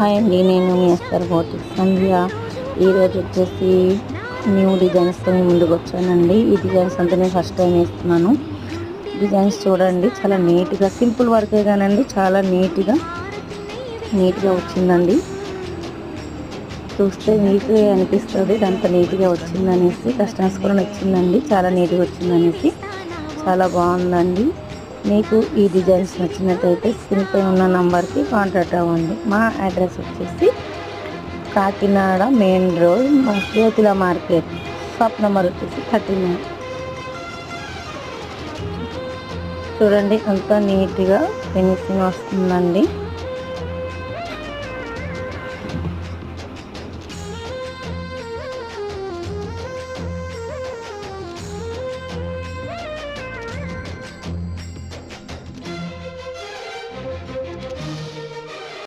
Hi అండి, నేను మీ SR boutique సంధ్య. ఈరోజు వచ్చేసి న్యూ డిజైన్స్తో ముందుకు వచ్చానండి. ఈ డిజైన్స్ అంతా నేను ఫస్ట్ టైం వేస్తున్నాను. డిజైన్స్ చూడండి, చాలా నీట్గా సింపుల్ వర్కే కానండి, చాలా నీట్గా వచ్చిందండి. చూస్తే నీట్గా అనిపిస్తుంది, అంత నీట్గా వచ్చిందనేసి. కస్టమర్స్ కూడా నచ్చిందండి, చాలా నీట్గా వచ్చిందనేసి. చాలా బాగుందండి. మీకు ఈ డిజైన్స్ నచ్చినట్టయితే స్క్రీన్ పైన ఉన్న నంబర్కి కాంటాక్ట్ అవ్వండి. మా అడ్రస్ వచ్చేసి Kakinada main road, జ్యోతిల market, shop number వచ్చేసి 39. చూడండి, అంతా నీట్గా ఫినిషింగ్ వస్తుందండి.